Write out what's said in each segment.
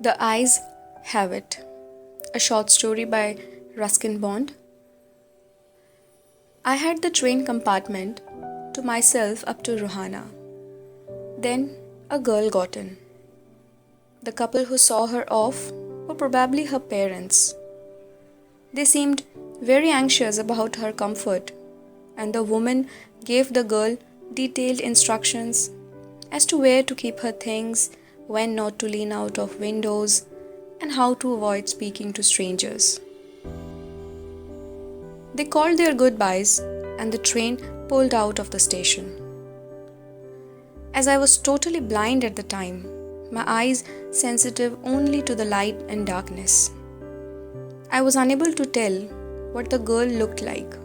The Eyes Have It, a short story by Ruskin Bond. I had the train compartment to myself up to Rohana. Then a girl got in. The couple who saw her off were probably her parents. They seemed very anxious about her comfort, and the woman gave the girl detailed instructions as to where to keep her things, when not to lean out of windows, and how to avoid speaking to strangers. They called their goodbyes, and the train pulled out of the station. As I was totally blind at the time, my eyes sensitive only to the light and darkness, I was unable to tell what the girl looked like.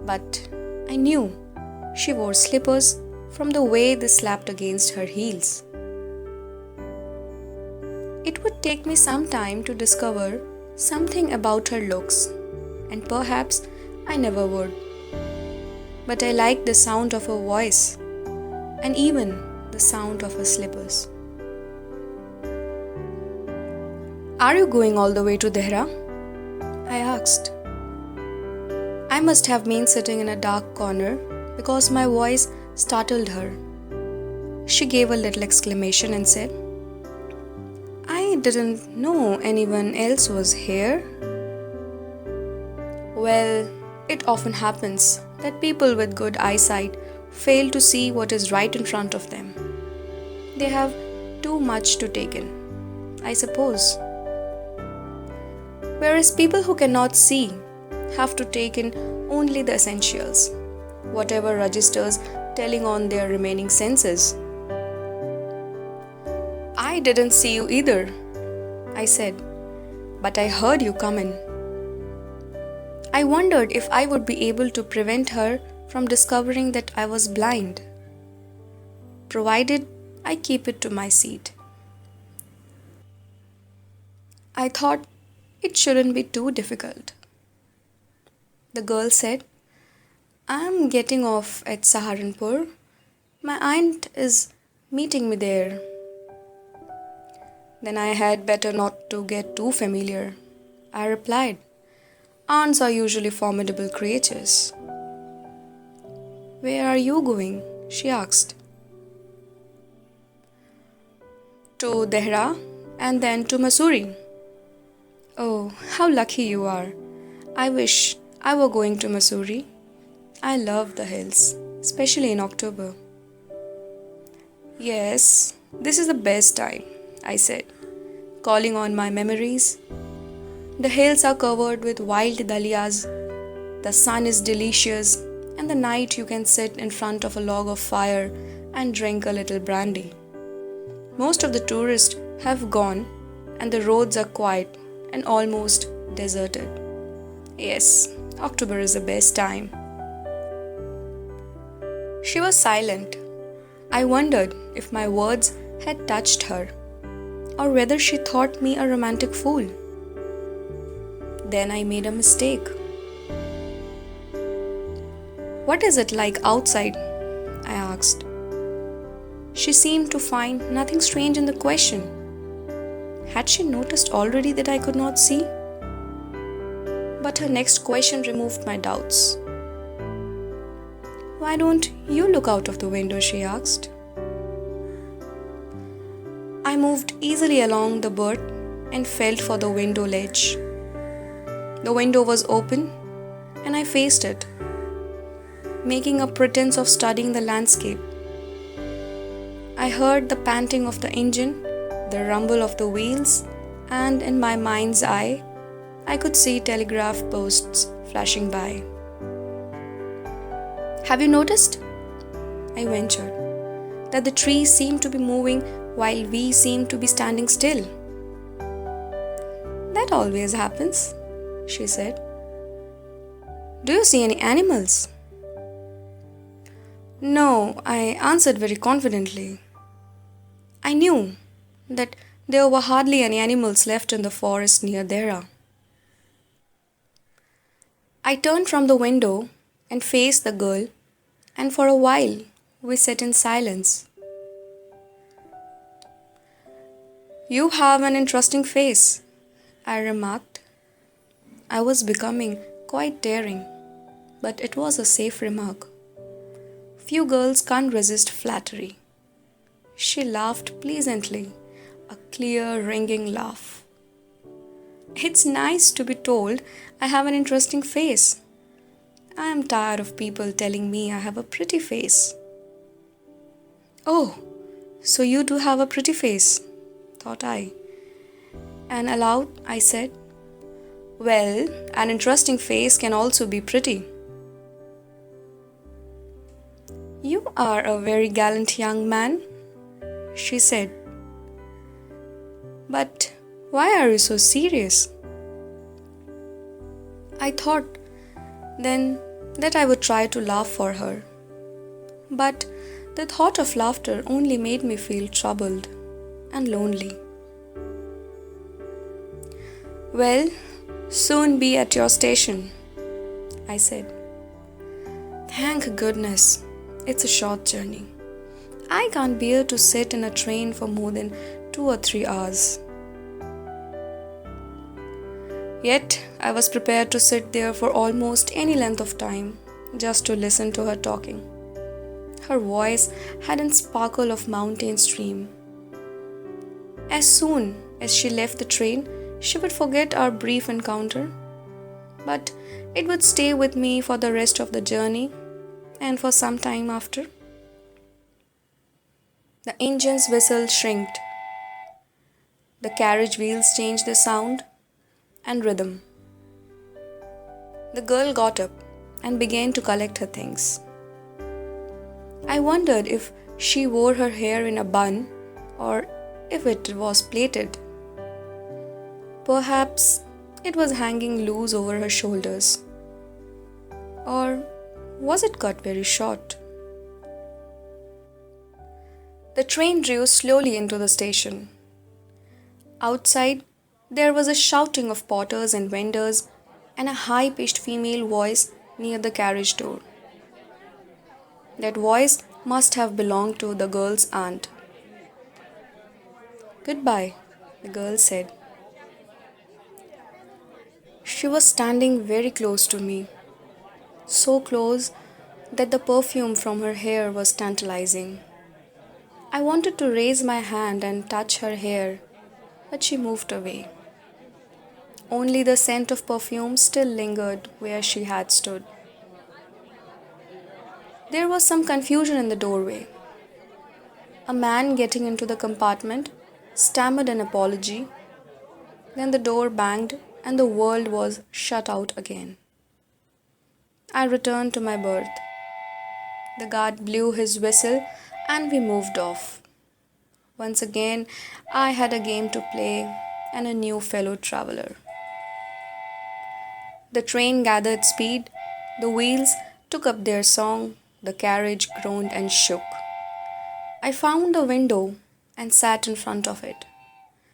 But I knew she wore slippers from the way they slapped against her heels. It would take me some time to discover something about her looks, and perhaps I never would. But I liked the sound of her voice, and even the sound of her slippers. "Are you going all the way to Dehra?" I asked. I must have been sitting in a dark corner because my voice startled her. She gave a little exclamation and said, "I didn't know anyone else was here." Well, it often happens that people with good eyesight fail to see what is right in front of them. They have too much to take in, I suppose. Whereas people who cannot see have to take in only the essentials, whatever registers telling on their remaining senses. "I didn't see you either," I said, "but I heard you come in." I wondered if I would be able to prevent her from discovering that I was blind, provided I keep it to my seat. I thought it shouldn't be too difficult. The girl said, "I'm getting off at Saharanpur. My aunt is meeting me there." "Then I had better not to get too familiar," I replied. "Aunts are usually formidable creatures." "Where are you going?" she asked. "To Dehra and then to Mussoorie." "Oh, how lucky you are. I wish I were going to Mussoorie. I love the hills, especially in October." "Yes, this is the best time," I said, calling on my memories. "The hills are covered with wild dahlias, the sun is delicious, and the night you can sit in front of a log of fire and drink a little brandy. Most of the tourists have gone, and the roads are quiet and almost deserted. Yes, October is the best time." She was silent. I wondered if my words had touched her, or whether she thought me a romantic fool. Then I made a mistake. "What is it like outside?" I asked. She seemed to find nothing strange in the question. Had she noticed already that I could not see? But her next question removed my doubts. "Why don't you look out of the window?" she asked. I moved easily along the berth and felt for the window ledge. The window was open, and I faced it, making a pretense of studying the landscape. I heard the panting of the engine, the rumble of the wheels, and in my mind's eye, I could see telegraph posts flashing by. "Have you noticed," I ventured, "that the trees seem to be moving while we seem to be standing still?" "That always happens," she said. "Do you see any animals?" "No," I answered very confidently. I knew that there were hardly any animals left in the forest near Dehra. I turned from the window and faced the girl, and for a while we sat in silence. You have an interesting face, I remarked. I was becoming quite daring, but it was a safe remark. Few girls can't resist flattery. She laughed pleasantly, a clear, ringing laugh. It's nice to be told I have an interesting face. I am tired of people telling me I have a pretty face. Oh, so you do have a pretty face, thought I. And aloud I said, well, an interesting face can also be pretty. You are a very gallant young man, she said. But why are you so serious? I thought then that I would try to laugh for her. But the thought of laughter only made me feel troubled and lonely. Well, soon be at your station, I said. Thank goodness, it's a short journey. I can't bear to sit in a train for more than 2 or 3 hours. Yet, I was prepared to sit there for almost any length of time, just to listen to her talking. Her voice had a sparkle of mountain stream. As soon as she left the train, she would forget our brief encounter, but it would stay with me for the rest of the journey and for some time after. The engine's whistle shrieked. The carriage wheels changed their sound and rhythm. The girl got up and began to collect her things. I wondered if she wore her hair in a bun or if it was plaited. Perhaps it was hanging loose over her shoulders. Or was it cut very short? The train drew slowly into the station. Outside, there was a shouting of porters and vendors and a high-pitched female voice near the carriage door. That voice must have belonged to the girl's aunt. Goodbye, the girl said. She was standing very close to me, so close that the perfume from her hair was tantalizing. I wanted to raise my hand and touch her hair, but she moved away. Only the scent of perfume still lingered where she had stood. There was some confusion in the doorway. A man getting into the compartment stammered an apology. Then the door banged and the world was shut out again. I returned to my berth. The guard blew his whistle and we moved off. Once again, I had a game to play and a new fellow traveler. The train gathered speed, the wheels took up their song, the carriage groaned and shook. I found a window and sat in front of it,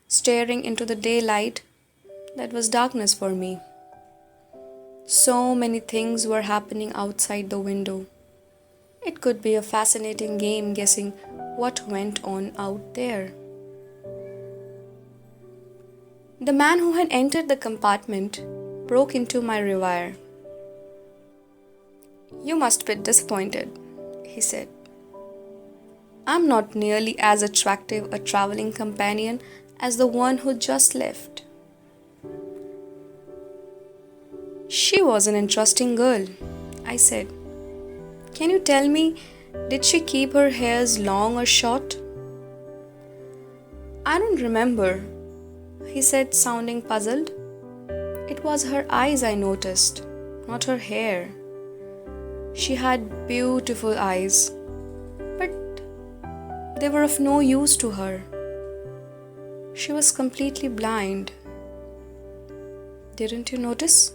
staring into the daylight that was darkness for me. So many things were happening outside the window. It could be a fascinating game guessing what went on out there. The man who had entered the compartment broke into my reverie. You must be disappointed, he said. I'm not nearly as attractive a traveling companion as the one who just left. She was an interesting girl, I said. Can you tell me, did she keep her hairs long or short? I don't remember, he said, sounding puzzled. It was her eyes I noticed, not her hair. She had beautiful eyes, but they were of no use to her. She was completely blind. Didn't you notice?